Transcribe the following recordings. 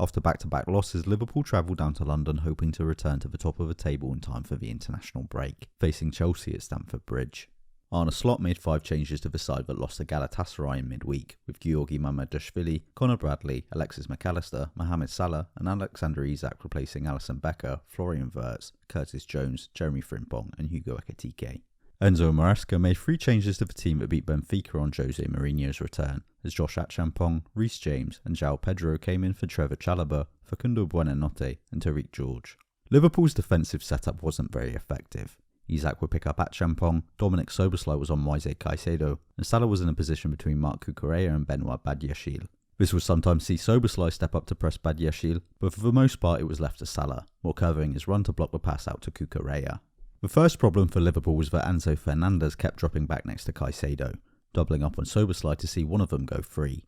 After back-to-back losses, Liverpool travelled down to London hoping to return to the top of the table in time for the international break, facing Chelsea at Stamford Bridge. Arne Slot made 5 changes to the side that lost to Galatasaray in midweek, with Georgi Mamardashvili, Conor Bradley, Alexis McAllister, Mohamed Salah and Alexander Isak replacing Alisson Becker, Florian Wirtz, Curtis Jones, Jeremy Frimpong and Hugo Ekitike. Enzo Maresca made 3 changes to the team that beat Benfica on Jose Mourinho's return, as Josh Achampong, Reece James and João Pedro came in for Trevor Chalobah, Facundo Buonanotte and Tariq George. Liverpool's defensive setup wasn't very effective. Isak would pick up Achampong, Dominic Soboslai was on Moise Caicedo, and Salah was in a position between Marc Cucurella and Benoit Badiashile. This would sometimes see Soboslai step up to press Badiashile, but for the most part it was left to Salah, while curving his run to block the pass out to Cucurella. The first problem for Liverpool was that Enzo Fernandez kept dropping back next to Caicedo, doubling up on Soboslai to see one of them go free.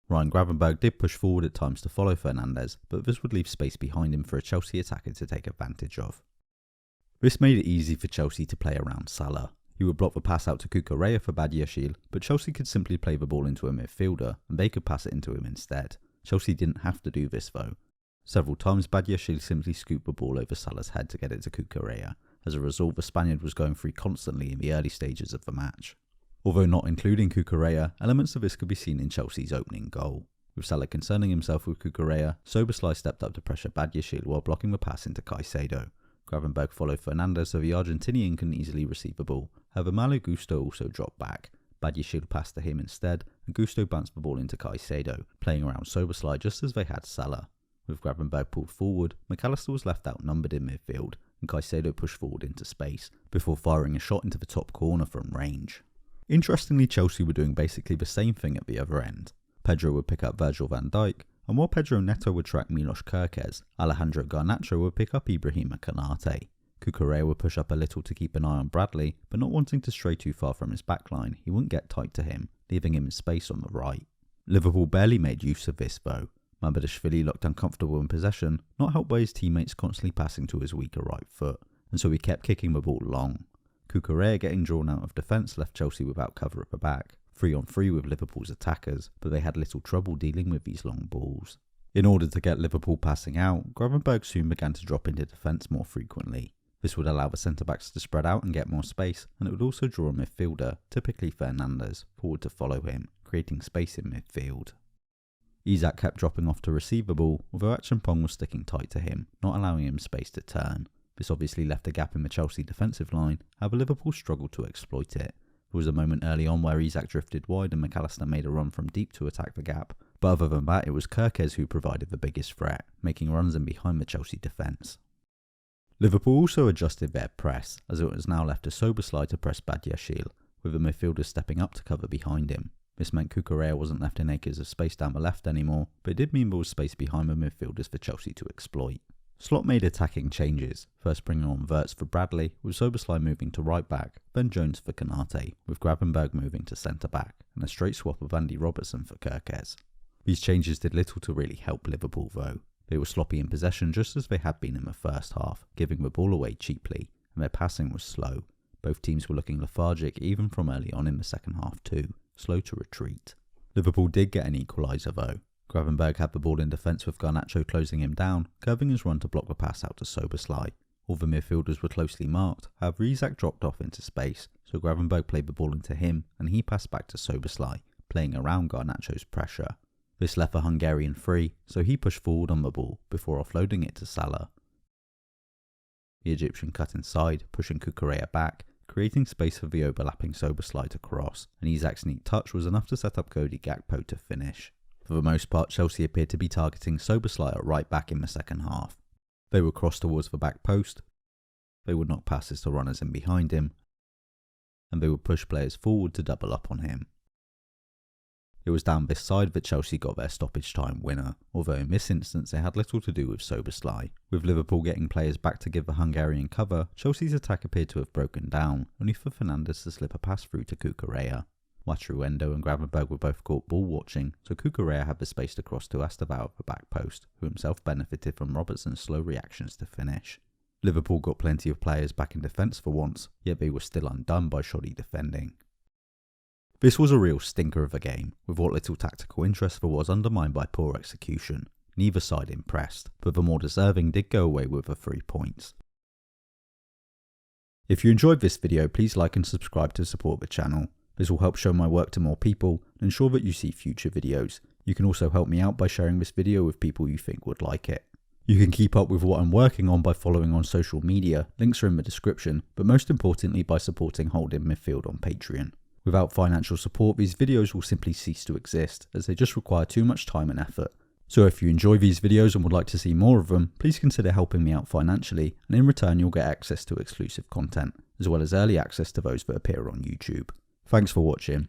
Ryan Gravenberch did push forward at times to follow Fernandez, but this would leave space behind him for a Chelsea attacker to take advantage of. This made it easy for Chelsea to play around Salah. He would block the pass out to Cucurella for Badiashile, but Chelsea could simply play the ball into a midfielder and they could pass it into him instead. Chelsea didn't have to do this though. Several times Badiashile simply scooped the ball over Salah's head to get it to Cucurella. As a result, the Spaniard was going free constantly in the early stages of the match. Although not including Cucurella, elements of this could be seen in Chelsea's opening goal. With Salah concerning himself with Cucurella, Soboslai stepped up to pressure Badiashile while blocking the pass into Caicedo. Gravenberch followed Fernandez so the Argentinian couldn't easily receive the ball, however Malo Gusto also dropped back. Badiashile passed to him instead, and Gusto bounced the ball into Caicedo, playing around Soboslai just as they had Salah. With Gravenberch pulled forward, McAllister was left outnumbered in midfield, and Caicedo pushed forward into space, before firing a shot into the top corner from range. Interestingly, Chelsea were doing basically the same thing at the other end. Pedro would pick up Virgil van Dijk, and while Pedro Neto would track Milos Kerkez, Alejandro Garnacho would pick up Ibrahima Konate. Cucurella would push up a little to keep an eye on Bradley, but not wanting to stray too far from his backline, he wouldn't get tight to him, leaving him in space on the right. Liverpool barely made use of this though. Mamardashvili looked uncomfortable in possession, not helped by his teammates constantly passing to his weaker right foot, and so he kept kicking the ball long. Cucurella getting drawn out of defence left Chelsea without cover at the back, 3-on-3 with Liverpool's attackers, but they had little trouble dealing with these long balls. In order to get Liverpool passing out, Gravenberch soon began to drop into defence more frequently. This would allow the centre-backs to spread out and get more space, and it would also draw a midfielder, typically Fernandez, forward to follow him, creating space in midfield. Isak kept dropping off to receive the ball, although Achampong was sticking tight to him, not allowing him space to turn. This obviously left a gap in the Chelsea defensive line, however Liverpool struggled to exploit it. There was a moment early on where Isak drifted wide and McAllister made a run from deep to attack the gap, but other than that it was Kerkez who provided the biggest threat, making runs in behind the Chelsea defence. Liverpool also adjusted their press, as it was now left to Soboslai to press Badiashile, with the midfielders stepping up to cover behind him. This meant Cucurella wasn't left in acres of space down the left anymore, but it did mean there was space behind the midfielders for Chelsea to exploit. Slot made attacking changes, first bringing on Wirtz for Bradley, with Soboslai moving to right back, then Jones for Konate, with Gravenberch moving to centre back, and a straight swap of Andy Robertson for Kerkez. These changes did little to really help Liverpool though. They were sloppy in possession just as they had been in the first half, giving the ball away cheaply, and their passing was slow. Both teams were looking lethargic even from early on in the second half too, slow to retreat. Liverpool did get an equaliser though. Gravenberch had the ball in defence with Garnacho closing him down, curving his run to block the pass out to Soboslai. All the midfielders were closely marked, however Isak dropped off into space, so Gravenberch played the ball into him and he passed back to Soboslai, playing around Garnacho's pressure. This left the Hungarian free, so he pushed forward on the ball before offloading it to Salah. The Egyptian cut inside, pushing Cucurella back, creating space for the overlapping Soboslai to cross, and Isak's neat touch was enough to set up Cody Gakpo to finish. For the most part, Chelsea appeared to be targeting Soboslai at right back in the second half. They would cross towards the back post, they would knock passes to runners in behind him, and they would push players forward to double up on him. It was down this side that Chelsea got their stoppage time winner, although in this instance it had little to do with Soboslai. With Liverpool getting players back to give the Hungarian cover, Chelsea's attack appeared to have broken down, only for Fernandes to slip a pass through to Cucurella. Watruendo and Gravenberch were both caught ball watching, so Cucurella had the space to cross to Estevao at the back post, who himself benefited from Robertson's slow reactions to finish. Liverpool got plenty of players back in defence for once, yet they were still undone by shoddy defending. This was a real stinker of a game, with what little tactical interest there was undermined by poor execution. neither side impressed, but the more deserving did go away with the 3 points. If you enjoyed this video, please like and subscribe to support the channel. This will help show my work to more people and ensure that you see future videos. You can also help me out by sharing this video with people you think would like it. You can keep up with what I'm working on by following on social media, links are in the description, but most importantly by supporting Holding Midfield on Patreon. Without financial support, these videos will simply cease to exist, as they just require too much time and effort. So if you enjoy these videos and would like to see more of them, please consider helping me out financially, and in return you'll get access to exclusive content, as well as early access to those that appear on YouTube. Thanks for watching.